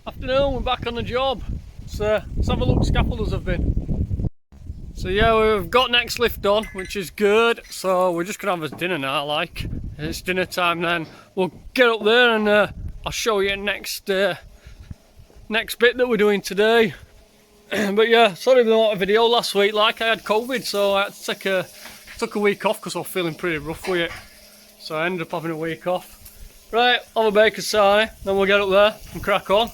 Afternoon, we're back on the job. Let's have a look, scaffolders have been. So yeah, we've got next lift done, which is good. So we're just gonna have us dinner now, like. It's dinner time then. We'll get up there and I'll show you next bit that we're doing today. But yeah, sorry for not a video last week, like I had COVID, so I had to took a week off because I was feeling pretty rough with it. So I ended up having a week off. Right, have a bacon sarnie, then we'll get up there and crack on.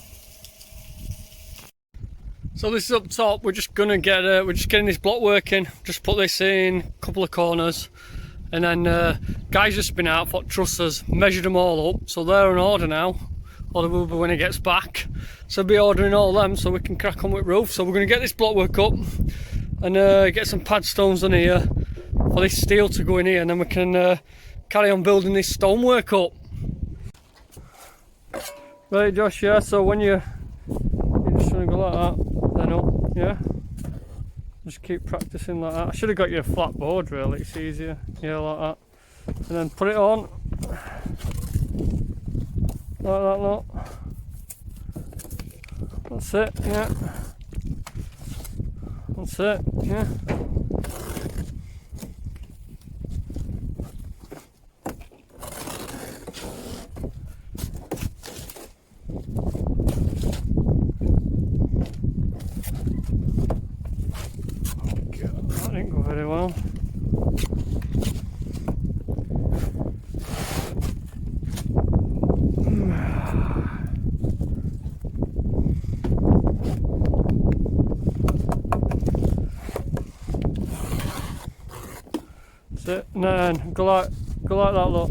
So this is up top. We're just gonna get we're just getting this block working. Just put this in a couple of corners, and then guys just been out for trusses, measured them all up, so they're on order now. Or they will be when he gets back. So I'll be ordering all them so we can crack on with roof. So we're gonna get this block work up and get some pad stones on here for this steel to go in here, and then we can carry on building this stonework up. Right, Josh, yeah, so when you're just gonna go like that, then up, yeah? Just keep practicing like that. I should have got you a flat board really, it's easier, yeah, like that. And then put it on, like that, look. That's it, yeah. That's it, yeah. That didn't go very well. That's it. And then go like that, look.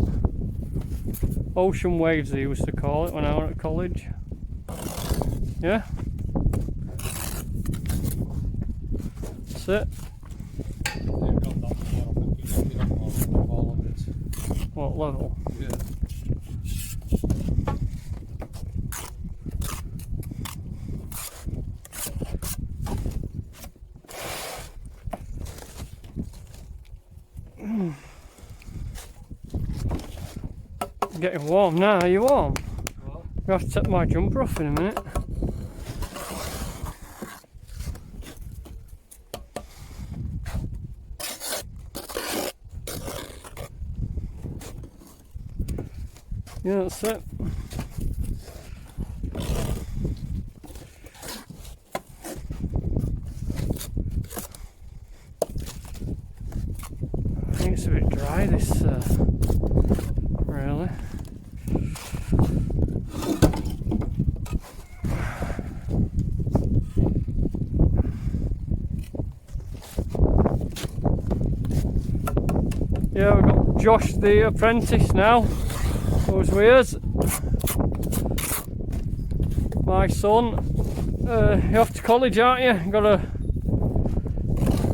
Ocean waves they used to call it when I was at college. Yeah? That's it. What level? Yeah. Getting warm now, are you warm? What? You have to take my jumper off in a minute. Yeah, that's it. I think it's a bit dry, this, really. Yeah, we've got Josh the apprentice now. Who's with us. My son. You're off to college, aren't you? You've got to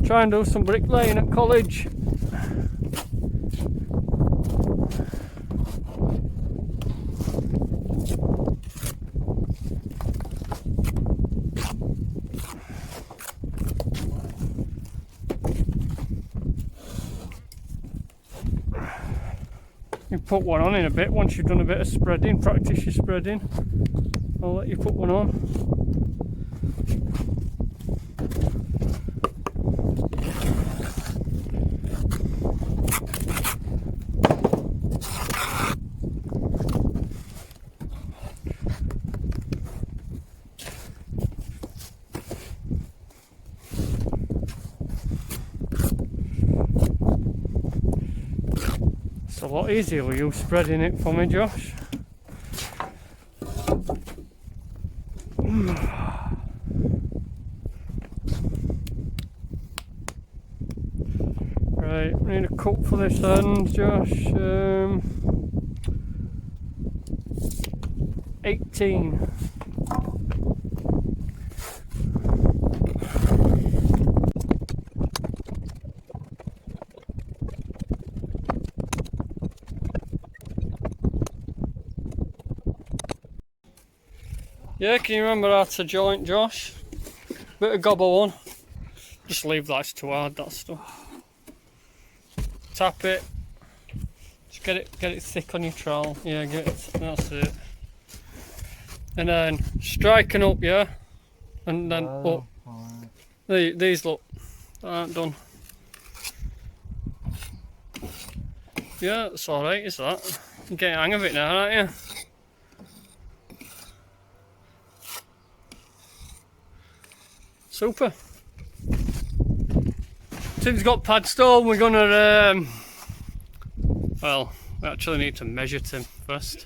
try and do some bricklaying at college. You put one on in a bit once you've done a bit of spreading, practice your spreading. I'll let you put one on. It's a lot easier with you spreading it for me, Josh. Right, we need a cut for this end, Josh. 18. Yeah, can you remember how to joint, Josh? Bit of gobble one. Just leave that, it's too hard, that stuff. Tap it. Just get it thick on your trowel. Yeah, that's it. and then striking up, yeah, and then up. These look aren't done. Yeah, it's alright, is that? You get the hang of it now, aren't you? Super. Tim's got padstone. We're gonna well, we actually need to measure Tim first.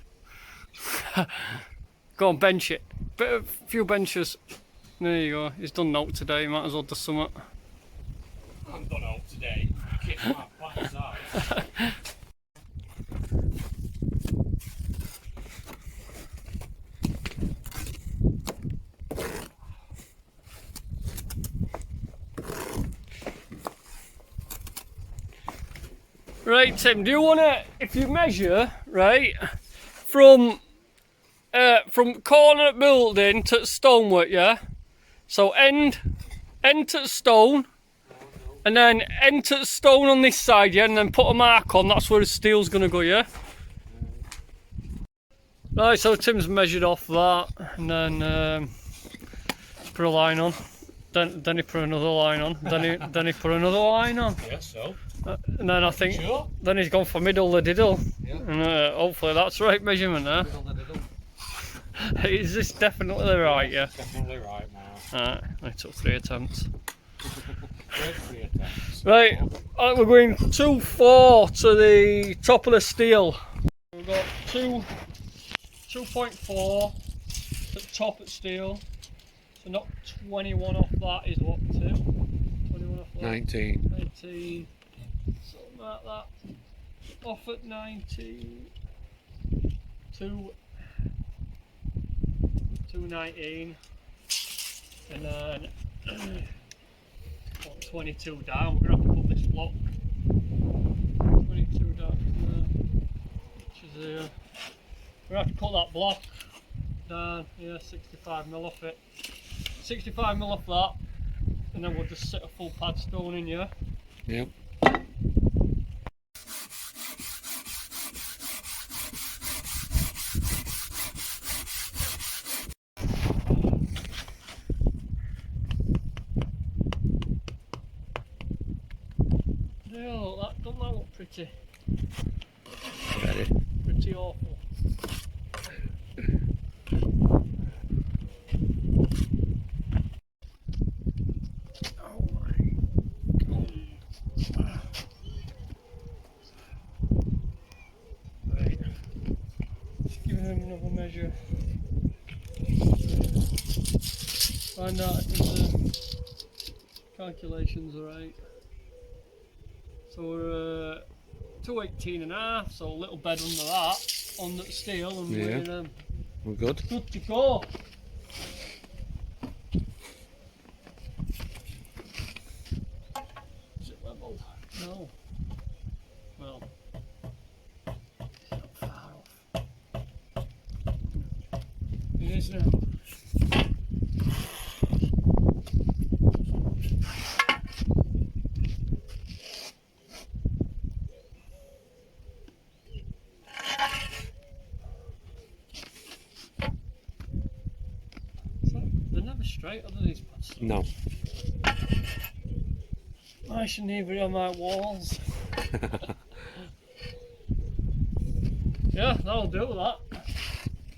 Go on, bench it. A few benches. There you go. He's done note today. Might as well do something. I haven't done out today. Kick my backside. Right, Tim, do you want to, if you measure, right, from corner building to stonework, yeah? So end to stone, and then end to stone on this side, yeah? And then put a mark on, that's where the steel's going to go, yeah? Right, so Tim's measured off that, and then put a line on. Then he put another line on. Then he put another line on. Yeah, so. And then I think, Sure. then he's gone for middle the diddle. Yeah. And hopefully that's the right measurement there. Middle the diddle. Is this definitely right, yeah? Definitely right now. Alright, I took 3 attempts. Great 3 attempts. Right, we're going 2.4 to the top of the steel. We've got 2.4 to the top of steel. So not 21 off that is what, 2? 21 off that? 19. 19. Something like that. Off at 19. 219. And then 22 down. We're going to have to put this block 22 down from there, which is here. We're going to have to put that block down, yeah, 65mm off it. 65mm off that, and then we'll just set a full padstone in, yeah? Yep. Yeah, look, doesn't that look pretty? Ready. Pretty awful. Right. Just giving him another measure. Find out if the calculations are right. So we're 218.5, so a little bed under that, on the steel, and Yeah. We're good. good to go. Is it level? No. Well, it's not far off. It is now. They're never straight, are these pads? No. I should leave it on my walls. Yeah, that'll do that.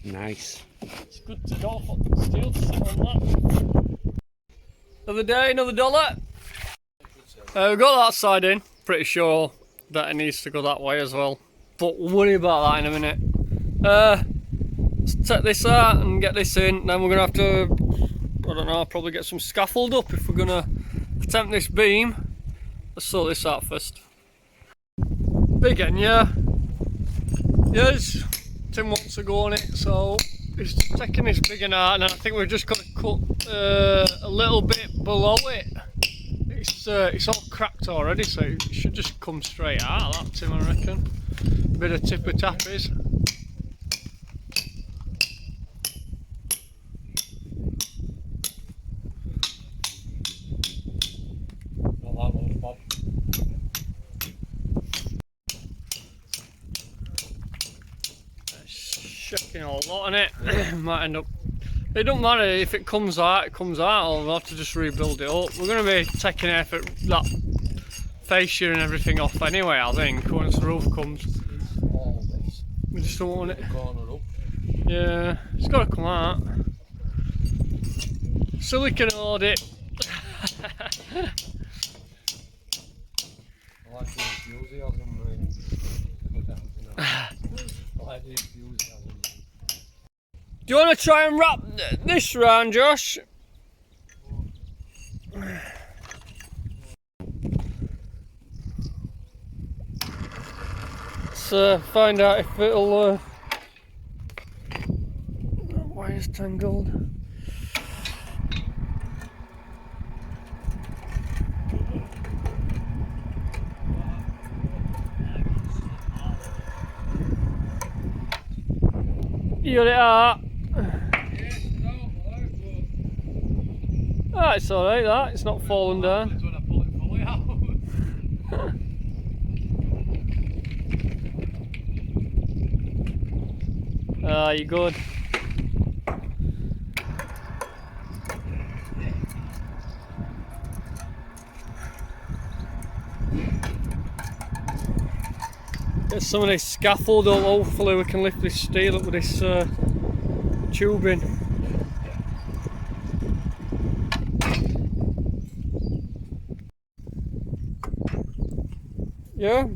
Nice. It's good to go for steel to sit on that. Another day, another dollar. We've got that side in. Pretty sure that it needs to go that way as well. But we'll worry about that in a minute. Let's take this out and get this in. Then we're going to have to, I don't know, probably get some scaffold up if we're going to attempt this beam. Let's sort this out first. Big end, yeah. Yes, Tim wants to go on it, so he's taking this big end out, and I think we're just going to cut a little bit below it. It's all cracked already, so it should just come straight out of that, Tim, I reckon. Bit of tipper tappies. Shucking a lot on it. Might end up It don't matter if it comes out, it comes out, or we'll have to just rebuild it up. We're going to be taking effort that fascia and everything off anyway, I think, once the roof comes. We just don't want it. Yeah, it's got to come out. Silicon audit. I like the enthusiasm, mate. I like the enthusiasm. Do you want to try and wrap this round, Josh? Let's find out if it'll. Wire's tangled. You got it out. Ah, it's alright that, it's not falling down. When I pull it fully out. Ah, you're good. Get some of this scaffold up, hopefully we can lift this steel up with this tubing. Yeah.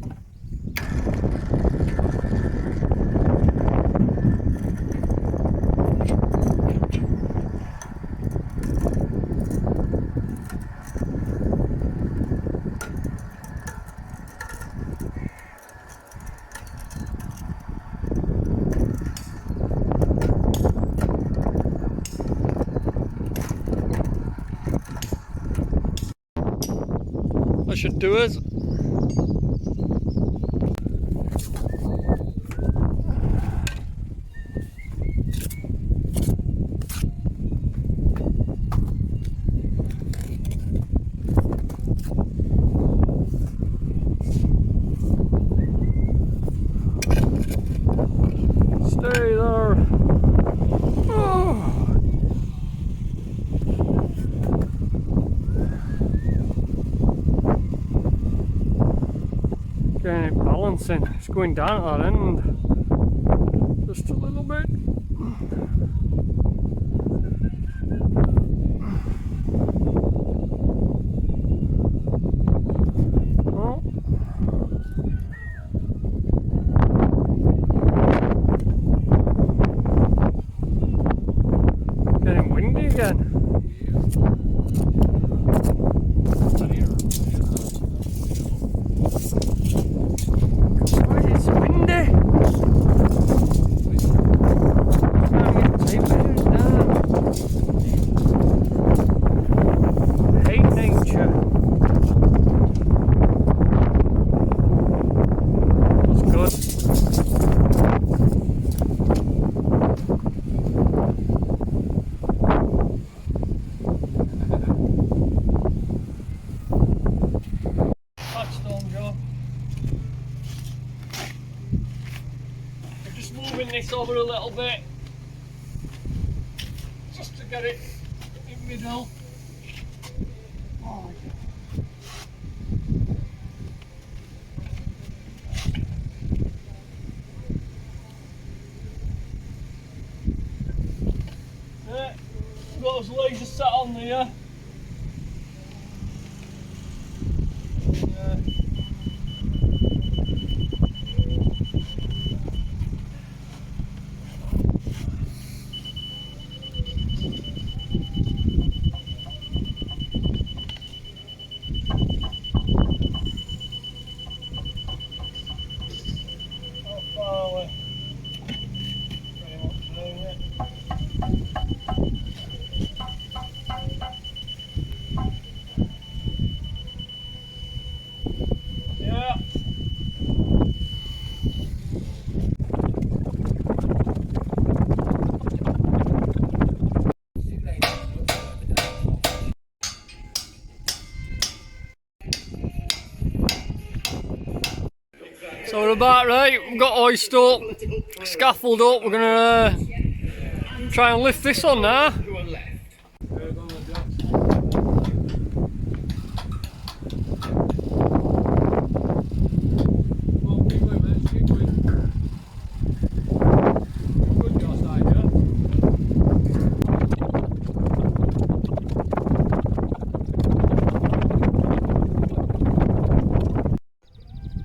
That should do it. Stay there. Oh. Getting it balancing. It's going down at that end. Just a little bit. Oh. Getting windy again. Why is it windy? Can't get tape measures now. I hate nature. That's good. Padstone job. I'm just moving this over a little bit, just to get it in middle. Oh, yeah, got us laser set on there. So we're about right, we've got hoist up, scaffold up, we're gonna try and lift this on now. Who are left?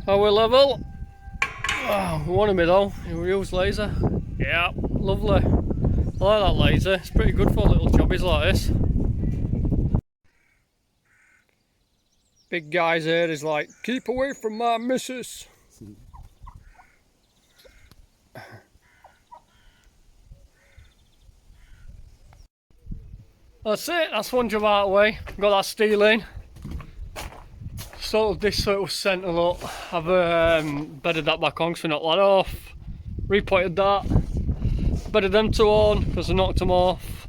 Are we level? Oh, we want a bit though. We use laser. Yeah, lovely. I like that laser. It's pretty good for little jobbies like this. Big guy's here is like, keep away from my missus. That's it. That's one job out of the way. Got that steel in. Sorted this so it was centre up. I've bedded that back on because we knocked that off. Repointed that. Bedded them two on because I knocked them off.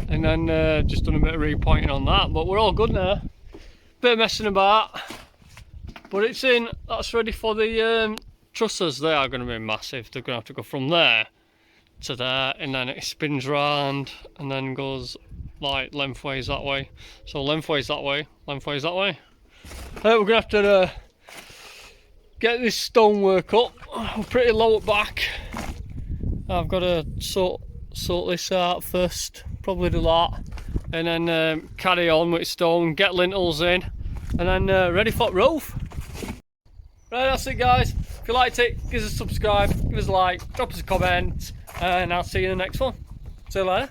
And then just done a bit of repointing on that. But we're all good now. Bit of messing about. But it's in. That's ready for the trusses. They are going to be massive. They're going to have to go from there to there. And then it spins round and then goes like lengthways that way. So lengthways that way. Lengthways that way. We're going to have to get this stonework up. We're pretty low at back. I've got to sort this out first, probably do that, and then carry on with stone, get lintels in, and then ready for the roof. Right, that's it guys. If you liked it, give us a subscribe, give us a like, drop us a comment, and I'll see you in the next one. See you later.